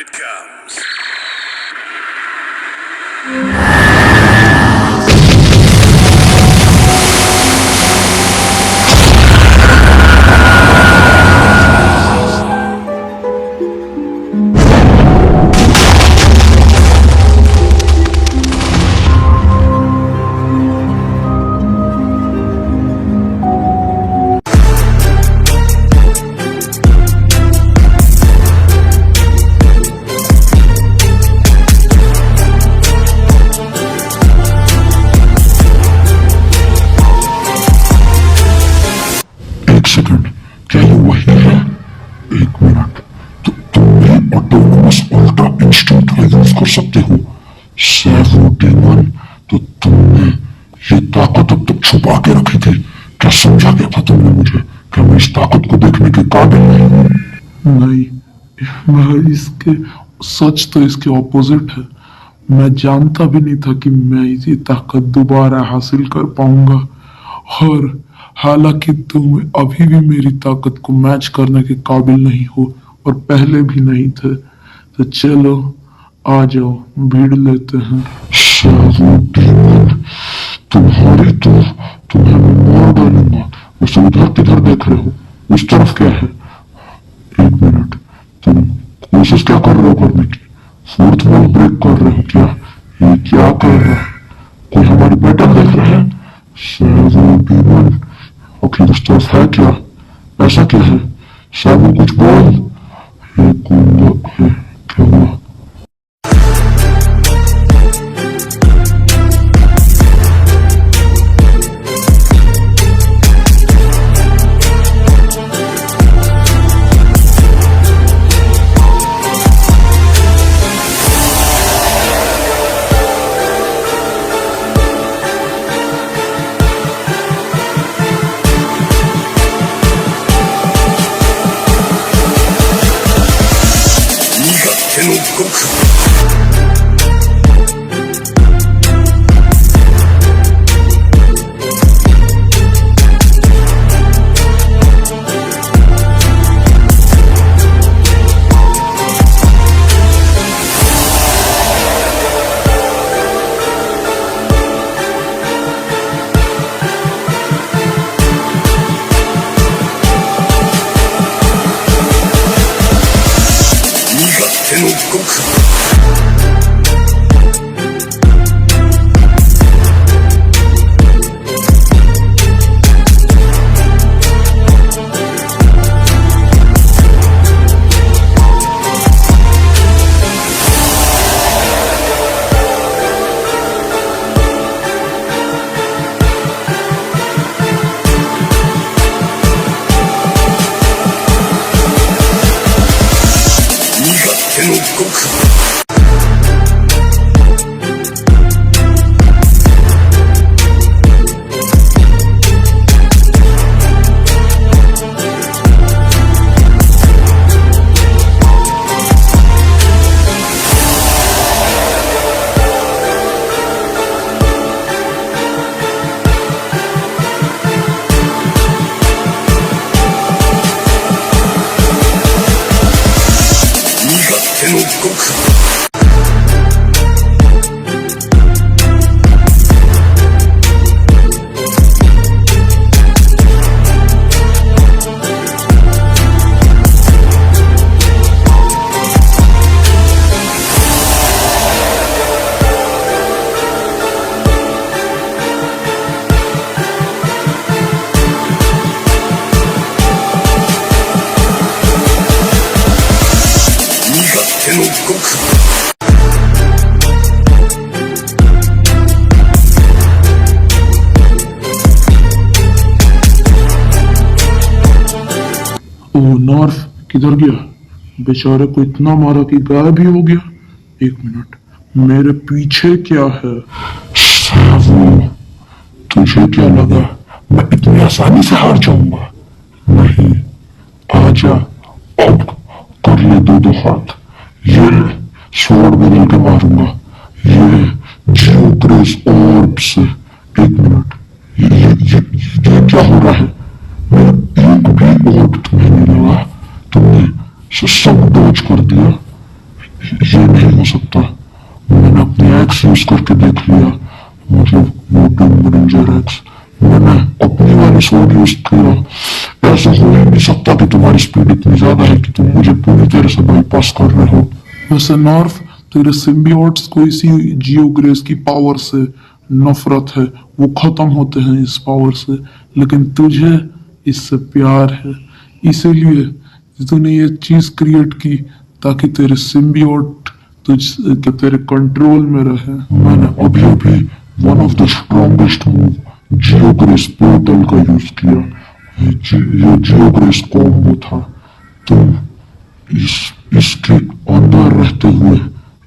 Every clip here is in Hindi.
it comes. एक सेकंड, क्या ये वही है? एक मिनट, तुम भी ऑटोनोमस अल्ट्रा इंस्टिंक्ट का यूज कर सकते हो। सेवो डीमन, तो तुमने ये ताकत अब तक छुपा के रखी थी। क्या समझा क्या था तुमने मुझे? क्या मैं इस ताकत को देखने के काबिल नहीं हूँ? नहीं, मैं इसके सच तो इसके ऑपोजिट है। मैं जानता भी नहीं था कि मैं ये ताकत दोबारा हासिल कर पाऊंगा, और हालांकि तुम अभी भी मेरी ताकत को मैच करने के काबिल नहीं हो और पहले भी नहीं थे, तो चलो आ जाओ, भीड़ लेते हैं। सेवो डीमन, तुम्हें मैं मार डालूंगा। उसे उधर किधर देख रहे हो? उस तरफ क्या है? एक मिनट, तुम कोशिश क्या कर रहे हो करने की? फोर्थ वॉल ब्रेक कर रहे हो क्या? ये क्या कर रहा है? कोई हमारी बैटल देख रहा है? सेवो डीमन, आखिर उस तरफ है क्या? ऐसा क्या है? सेवो कुछ बोल। ये गुंडा है, क्या हुआ? ओ नॉर्थ किधर गया? बेचारे को इतना मारा कि गायब ही हो गया। एक मिनट, मेरे पीछे क्या है? सेवो, तुझे क्या लगा मैं इतनी आसानी से हार जाऊंगा? नहीं, आजा, अब कर ले दो हाथ। ये स्वॉर्ड बदल के मारूंगा, ये जियोक्रेस ऑर्ब से। एक मिनट, ये क्या हो रहा है? मेरा एक भी ऑर्ब तुम्हें नहीं लगा, तुमने सब डॉज कर दिया। यूज करके देख लिया, मतलब मोटू रेंजर एक्स। मैंने अपनी वाली स्वॉर्ड यूज किया। ऐसा हो ही नहीं सकता कि तुम्हारी स्पीड इतनी ज्यादा है कि तुम मुझे पूरी तरह से बाईपास कर रहे हो। वैसे नॉर्फ, तेरे सिम्बियोट्स को इसी जियोग्रेस की पावर से नफरत है, वो खत्म होते हैं इस पावर से, लेकिन तुझे इससे प्यार है। इसीलिए तूने ये चीज क्रिएट की ताकि तेरे सिम्बियोट तेरे कंट्रोल में रहे। मैंने अभी अभी one of the strongest move जियोग्रेस पोर्टल का यूज किया। ये जियोग्रेस कॉम्बो था। तुम इसके अंदर रहते हुए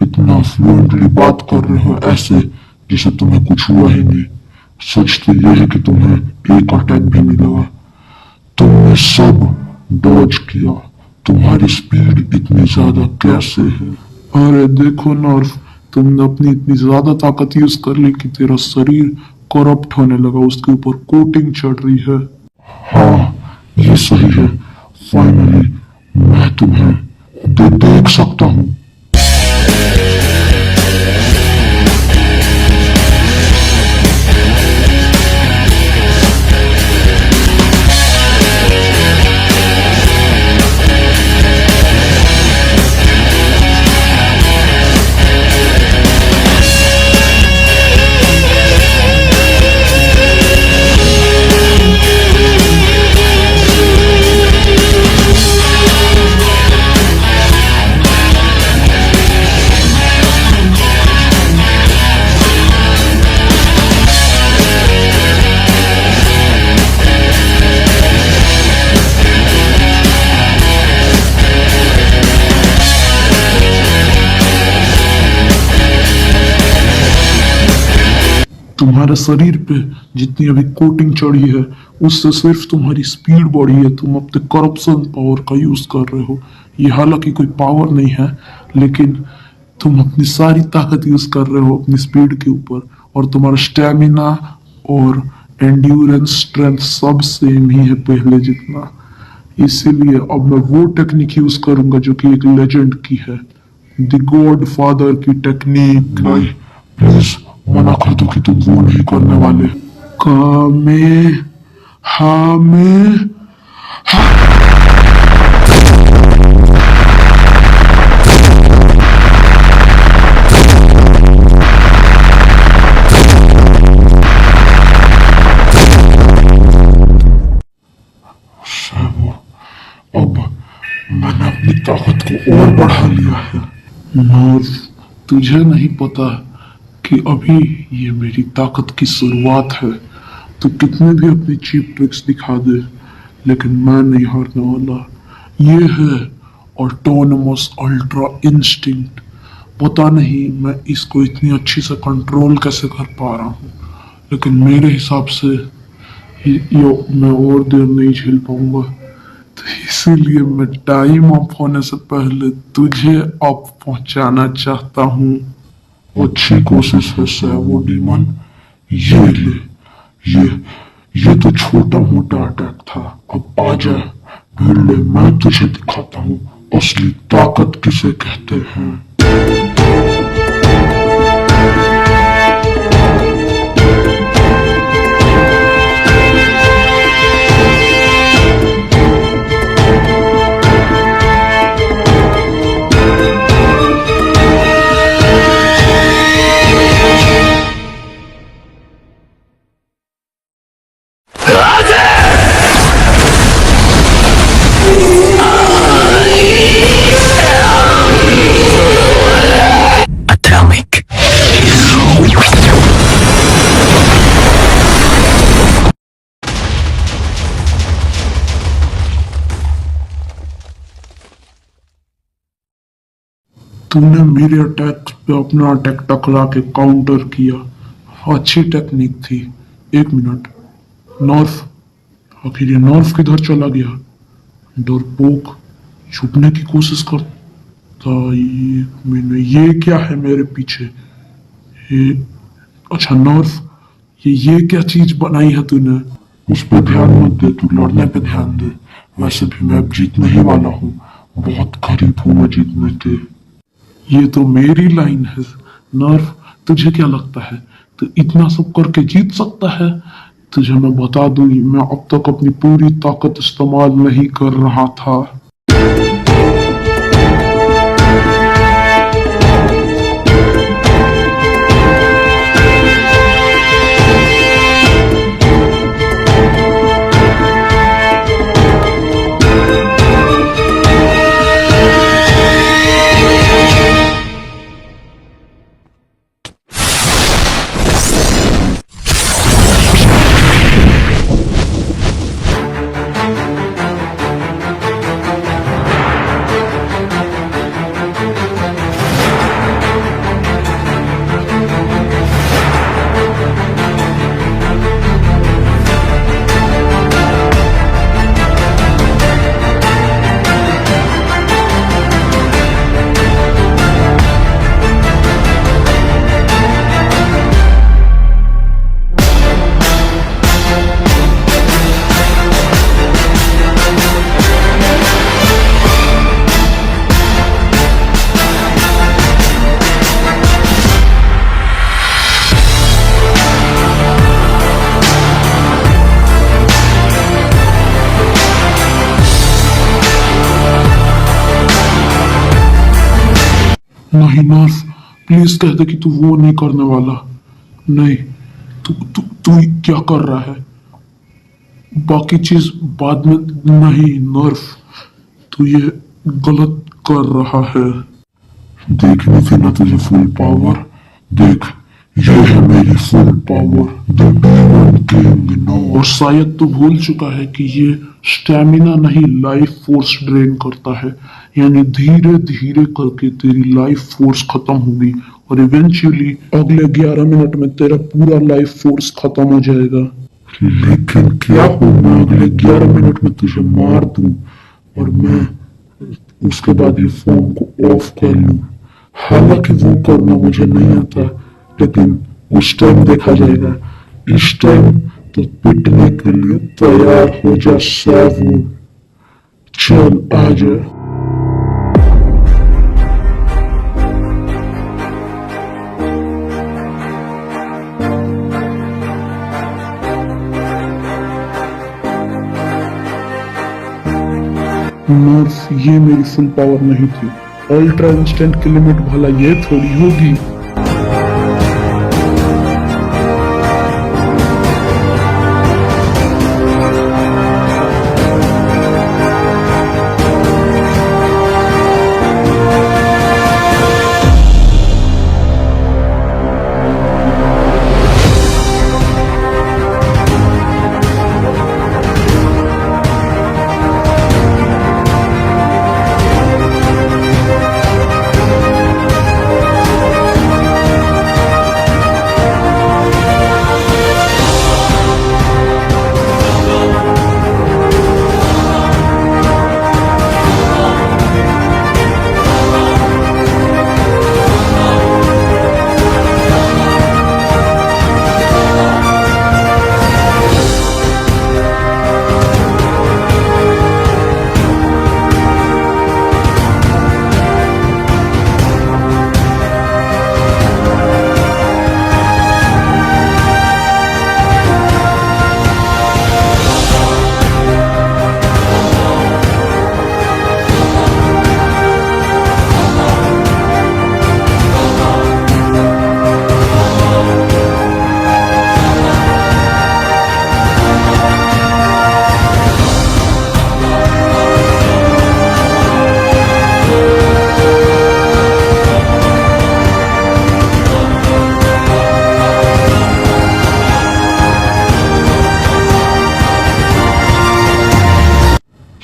इतना फ्लुएंटली बात कर रहे हो ऐसे जैसे तुम्हें कुछ हुआ ही नहीं। सच तो यह है कि तुम्हें एक अटैक भी नहीं लगा। तुमने सब डॉज किया। तुम्हारी स्पीड इतनी ज्यादा कैसे है? अरे देखो नॉर्फ, तुमने अपनी इतनी ज्यादा ताकत यूज कर ली कि तेरा शरीर करप्ट होने लगा, उसके ऊपर कोटिंग चढ़ रही है। हाँ, ये सही है। फाइनली मैं तुम्हें देख सकता हूँ। तुम्हारे शरीर पे जितनी अभी कोटिंग चढ़ी है उससे सिर्फ तुम्हारी स्पीड बढ़ी है। तुम अपने करप्शन पावर का यूज कर रहे हो। ये हालांकि कोई पावर नहीं है, लेकिन तुम अपनी सारी ताकत यूज कर रहे हो अपनी स्पीड के ऊपर, और तुम्हारा स्टेमिना और एंड्योरेंस स्ट्रेंथ सब सेम ही है पहले जितना। इसीलिए अब मैं वो टेक्निक यूज करूंगा जो कि एक लेजेंड की है, द गॉड फादर की टेक्निक। नहीं, प्लीज मना कर दो कि तुम वो नहीं करने वाले। कामे हामे अब मैंने अपनी ताकत को और बढ़ा लिया है। नॉर्थ, तुझे नहीं पता कि अभी ये मेरी ताकत की शुरुआत है। तू कितने भी अपनी चीप ट्रिक्स दिखा दे, लेकिन मैं नहीं हारने वाला। ये है ऑटोनमस अल्ट्रा इंस्टिंक्ट। पता नहीं मैं इसको इतनी अच्छी से कंट्रोल कैसे कर पा रहा हूँ, लेकिन मेरे हिसाब से मैं और देर नहीं झेल पाऊंगा। तो इसीलिए मैं टाइम अप होने से पहले तुझे अप पहुंचाना चाहता हूँ। अच्छी कोशिश है सैवो डीमन। ये ले, ये तो छोटा मोटा अटैक था। अब आ जा, भिड़ ले, मैं तुझे दिखाता हूँ असली ताकत किसे कहते हैं। Atomic. तुमने मेरे अटैक पे अपना अटैक टकरा के काउंटर किया। अच्छी टेक्निक थी। एक मिनट, नॉर्थ, आखिर ये नॉर्थ किधर चला गया? डरपोक, छुपने की कोशिश करता। ये क्या है मेरे पीछे? ये अच्छा नॉर्थ, ये क्या चीज बनाई है तूने? उस पर ध्यान मत दे, तू लड़ने पे ध्यान दे। वैसे भी मैं अब जीतने ही वाला हूँ, बहुत करीब हूँ मैं जीतने के। ये तो मेरी लाइन है नर्फ, तुझे क्या लगता है तू इतना सब करके जीत सकता है? तुझे मैं बता दूं, मैं अब तक अपनी पूरी ताकत इस्तेमाल नहीं कर रहा था। नहीं नर्स, प्लीज कह दे कि तू वो नहीं करने वाला। नहीं, तू तू तू क्या कर रहा है? बाकी चीज बाद में। नहीं नर्स, तू ये गलत कर रहा है। देखनी थी ना तुझे फुल पावर। देख, ये है मेरी full power, the demon king no. और शायद तू भूल चुका है कि ये स्टेमिना नहीं, लाइफ फोर्स ड्रेन करता है। यानी धीरे धीरे करके तेरी लाइफ फोर्स खत्म होगी और इवेंचुअली अगले 11 मिनट में तेरा पूरा लाइफ फोर्स खत्म हो जाएगा। लेकिन क्या हो, मैं अगले 11 मिनट में तुझे मार दूं और मैं उसके बाद ये फोन को ऑफ कर लूं। हालांकि वो करना मुझे नहीं आता, लेकिन उस टाइम देखा जाएगा। इस टाइम तो पिटने के लिए तैयार हो जा सैवो। चल आ जा। नर्स, ये मेरी फुल पावर नहीं थी। अल्ट्रा इंस्टेंट की लिमिट भला ये थोड़ी होगी।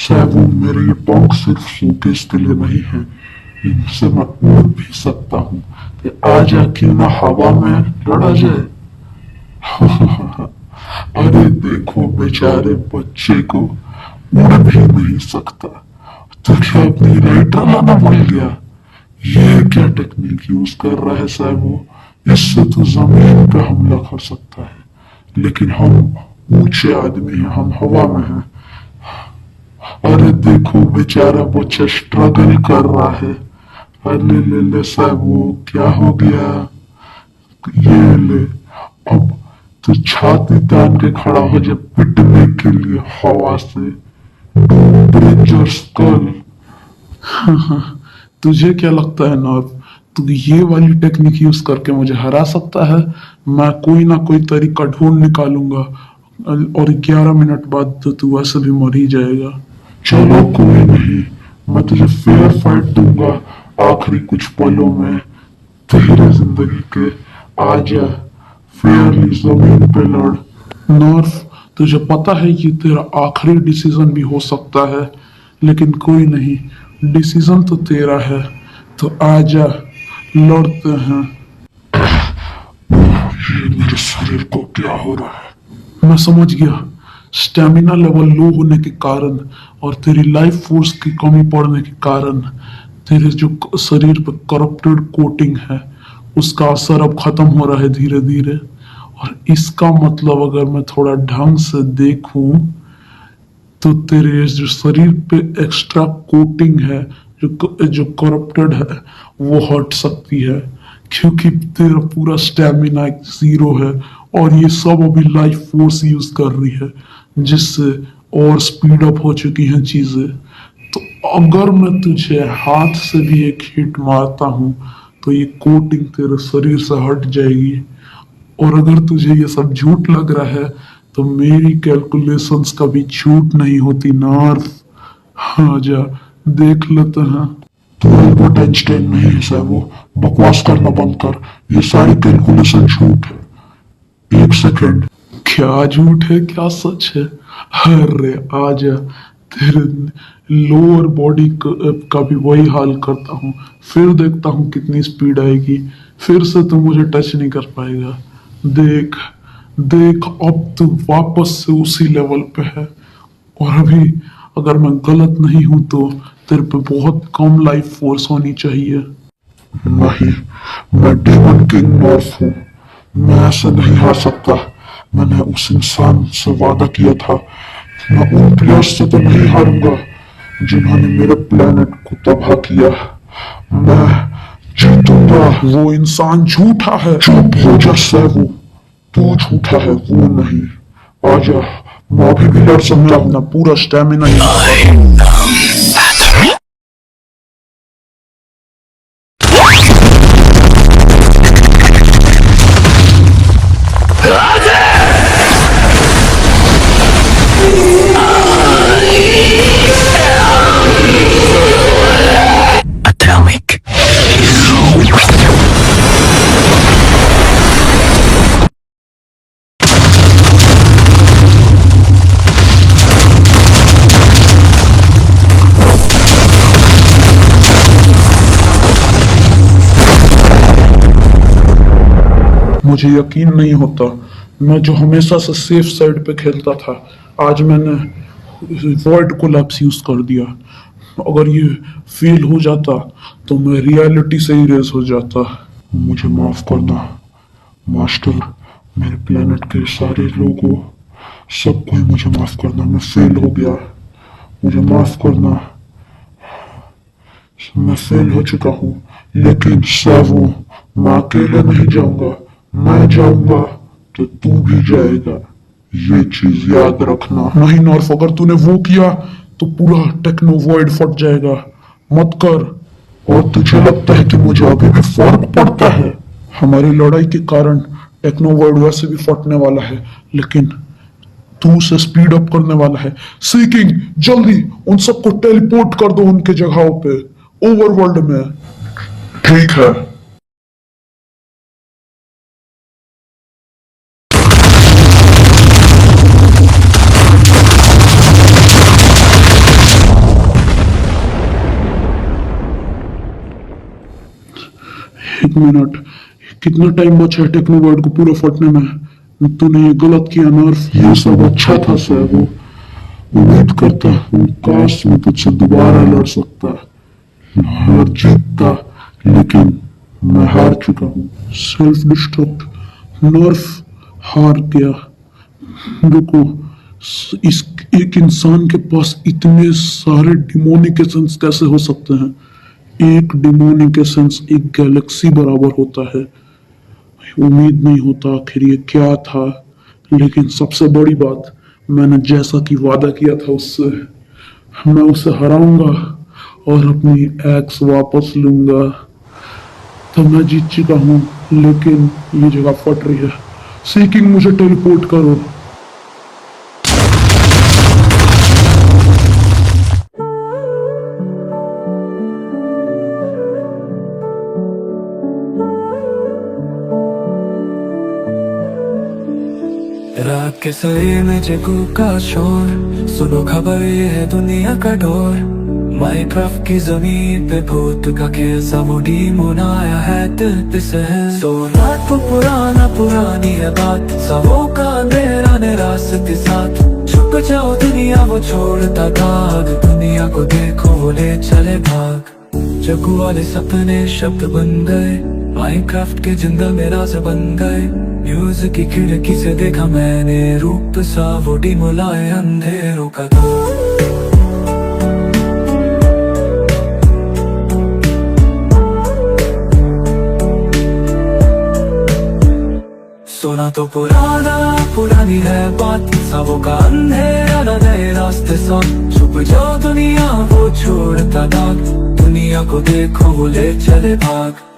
सैवो, मेरे ये पंख सिर्फ शोकेस के लिए नहीं है, इनसे मैं उड़ भी सकता हूँ। आजा, क्यों ना हवा में लड़ा जाए। अरे देखो बेचारे बच्चे को, उड़ भी नहीं सकता तो क्या अपनी राइटर लाना भूल गया? ये क्या टेक्निक यूज कर रहा है सैवो? इससे तो जमीन पे हमला कर सकता है, लेकिन हम ऊंचे आदमी हैं, हम हवा में हैं। अरे देखो बेचारा बच्चा स्ट्रगल कर रहा है। अरे ले ले सैवो, क्या हो गया? ये ले, अब तो छाती तान के खड़ा हो जा पिटने के लिए हवा से। Break your skull. तुझे क्या लगता है नॉर्थ, तू ये वाली टेक्निक यूज करके मुझे हरा सकता है? मैं कोई ना कोई तरीका ढूंढ निकालूंगा और 11 मिनट बाद तो तू वैसे भी मर ही जाएगा। चलो कोई नहीं, मैं तुझे फेयर फाइट दूंगा आखिरी कुछ पलों में तेरे जिंदगी के। आजा फेयरली जमीन पे लड़। नॉर्थ, तुझे पता है कि तेरा आखिरी डिसीजन भी हो सकता है, लेकिन कोई नहीं, डिसीजन तो तेरा है, तो आजा लड़ते हैं। ये मेरे शरीर को क्या हो रहा है? मैं समझ गया, स्टेमिना लेवल लो होने के कारण और तेरी लाइफ फोर्स की कमी पड़ने के कारण तेरे जो शरीर पर करप्टेड कोटिंग है उसका असर अब खत्म हो रहा है धीरे धीरे। और इसका मतलब अगर मैं थोड़ा ढंग से देखूं तो तेरे जो शरीर पे एक्स्ट्रा कोटिंग है जो करप्टेड है वो हट सकती है, क्योंकि तेरा पूरा स्टेमिना जीरो है और ये सब अभी लाइफ फोर्स यूज कर रही है जिससे और स्पीड अप हो चुकी हैं चीजें। तो अगर मैं तुझे हाथ से भी एक हिट मारता हूं तो ये कोटिंग तेरे शरीर से हट जाएगी। और अगर तुझे ये सब झूठ लग रहा है तो मेरी कैलकुलेशंस कभी झूठ नहीं होती नॉर्थ। हाँ जा देख लेते हैं। तू एल्बर्ट आइंस्टाइन नहीं है वो, बकवास करना बंद कर, ये सारी कैलकुलेशन झूठ है। एक सेकेंड, क्या झूठ है क्या सच है? अरे आजा, तेरे लोअर बॉडी का भी वही हाल करता हूँ, फिर देखता हूँ कितनी स्पीड आएगी, फिर से तू मुझे टच नहीं कर पाएगा। देख देख, अब तू वापस से उसी लेवल पे है। और अभी अगर मैं गलत नहीं हूं तो तेरे पे बहुत कम लाइफ फोर्स होनी चाहिए। नहीं, मैं डेमन किंग नॉर्थ हूँ, मैं ऐसे नहीं हार सकता। मैंने उस इंसान से वादा किया था, मैं उन प्लेयर्स से तो नहीं हारूंगा जिन्होंने मेरे प्लेनेट को तबाह किया। मैं जीतूंगा। वो इंसान झूठा है। चुप हो जा सैवो, तू झूठा है वो नहीं। आजा, मैं अभी भी लड़ मैं सकता हूँ। अपना पूरा स्टेमिना Atomic. मुझे यकीन नहीं होता, मैं जो हमेशा से सेफ साइड पे खेलता था आज मैंने वॉइड कोलैप्स यूज कर दिया। अगर ये फेल हो जाता तो मैं रियलिटी से ही रेस हो जाता। मुझे माफ करना मास्टर, मेरे प्लेनेट के सारे लोगों सबको ही मुझे माफ करना। मैं फेल हो गया, मुझे माफ करना। मैं फेल हो चुका हूँ, लेकिन सैवो, मैं अकेले नहीं जाऊंगा। मैं जाऊंगा तो तू भी जाएगा, ये चीज याद रखना। नहीं नॉर्फ, अगर तूने वो किया तो पूरा टेक्नो वॉइड फट जाएगा, मत कर। और तुझे लगता है कि मुझे अभी भी फर्क पड़ता है? हमारी लड़ाई के कारण टेक्नो वर्ल्ड वैसे भी फटने वाला है, लेकिन तू उसे स्पीड अप करने वाला है। सीकिंग, जल्दी उन सबको टेलीपोर्ट कर दो उनके जगहों पे ओवरवर्ल्ड में। ठीक है। एक मिनट, कितना टाइम बचा है टेक्नो वर्ल्ड को पूरा फटने में? तूने ये गलत किया नॉर्फ। ये सब अच्छा था सैवो, उम्मीद करता हूँ काश मैं तुझसे दोबारा लड़ सकता और जीतता, लेकिन मैं हार चुका हूँ। सेल्फ डिस्ट्रक्ट, नॉर्फ हार गया। रुको, इस एक इंसान के पास इतने सारे डिमोनिक एसेंस कैसे हो सकते हैं? एक डिमोनिक एसेंस एक गैलेक्सी बराबर होता है। उम्मीद नहीं होता आखिर ये क्या था। लेकिन सबसे बड़ी बात, मैंने जैसा कि वादा किया था उससे, मैं उसे हराऊंगा और अपनी एक्स वापस लूंगा। तो मैं जीत चुका हूँ, लेकिन ये जगह फट रही है। सीकिंग, मुझे टेलीपोर्ट करो। रात के सरे में जगू का शोर, सुनो खबर ये है दुनिया का डोर। माइनक्राफ्ट की जमीन पे भूत का खेल, सा वो डीमोन आया है दिल पे सहल। सोना तो पुरानी है बात, सबों का अंधेरा ने रास्ते साथ। छुप जाओ दुनिया वो छोड़ता दाग, दुनिया को देखो वो ले चले भाग। जगू वाले सपने शब्द बन गए, माइनक्राफ्ट के जंगल में राज बन गए। म्यूजिक की खिड़की से देखा मैंने रूप सा वो डीमोन आए अंधेरों का दूर। सोना तो पुरानी है बात, सबों का अंधेरा नए रास्ते सा। छुप जाओ दुनिया वो छोड़ता दाग, दुनिया को देखो वो ले चले भाग।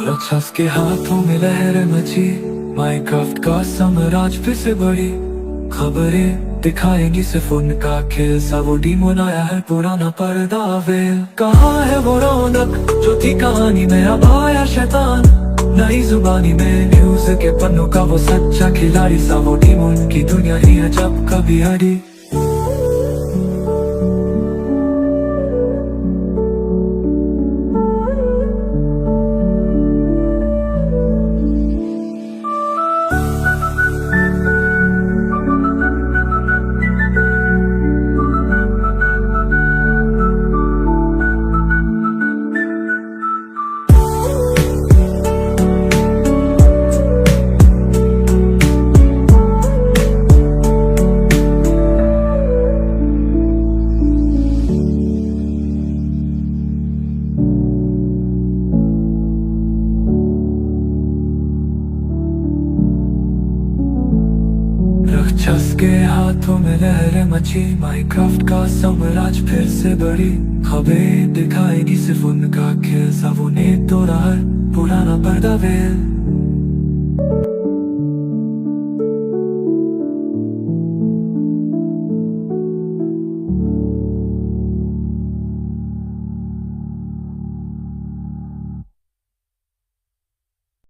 राक्षस के हाथों में लहर मची, माइनक्राफ्ट का साम्राज्य फिर से बढ़ी। खबरें दिखाएंगी सिर्फ उनका खेल, सा वो डीमोन आया है पुराना पर्दा वेल। कहाँ है वो रौनक जो थी कहानी में, अब आया शैतान नई जुबानी में। न्यूज़ के पन्नों का वो सच्चा खिलाड़ी, सा वो डीमोन की दुनिया ही है जब कभी हरी। राक्षस के हाथों में लहरें मची, माइनक्राफ्ट का साम्राज्य फिर से बढ़ी। खबरें दिखाएगी सिर्फ उनका खेल, सब उन्हें तो रहा पुराना पर्दा वेल।